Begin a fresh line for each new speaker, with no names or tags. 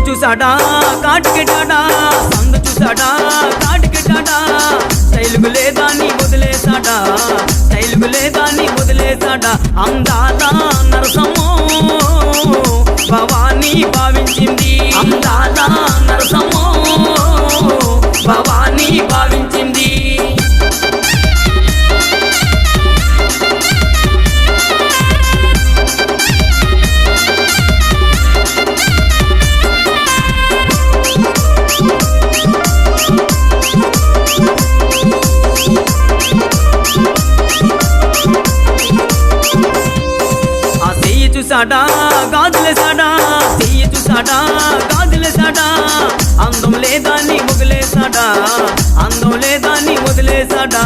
చూసాడా కాటికెట్టాడా సందు చూసాడా కాటికెట్టాడా స్టైలుకు లేదా నీ వదిలేసాడా స్టైలుకు లేదా నీ వదిలేసాడా అందాల నరసమ్మో భవానీ భావించింది అందాల నరసమ్మో భవానీ భావించింది చూసాడా గాజులేసాడా చెయ్యి చూసాడా గాజులేసాడా అందం లేదా నీ వదిలేసాడా అందం లేదా నీ వదిలేసాడా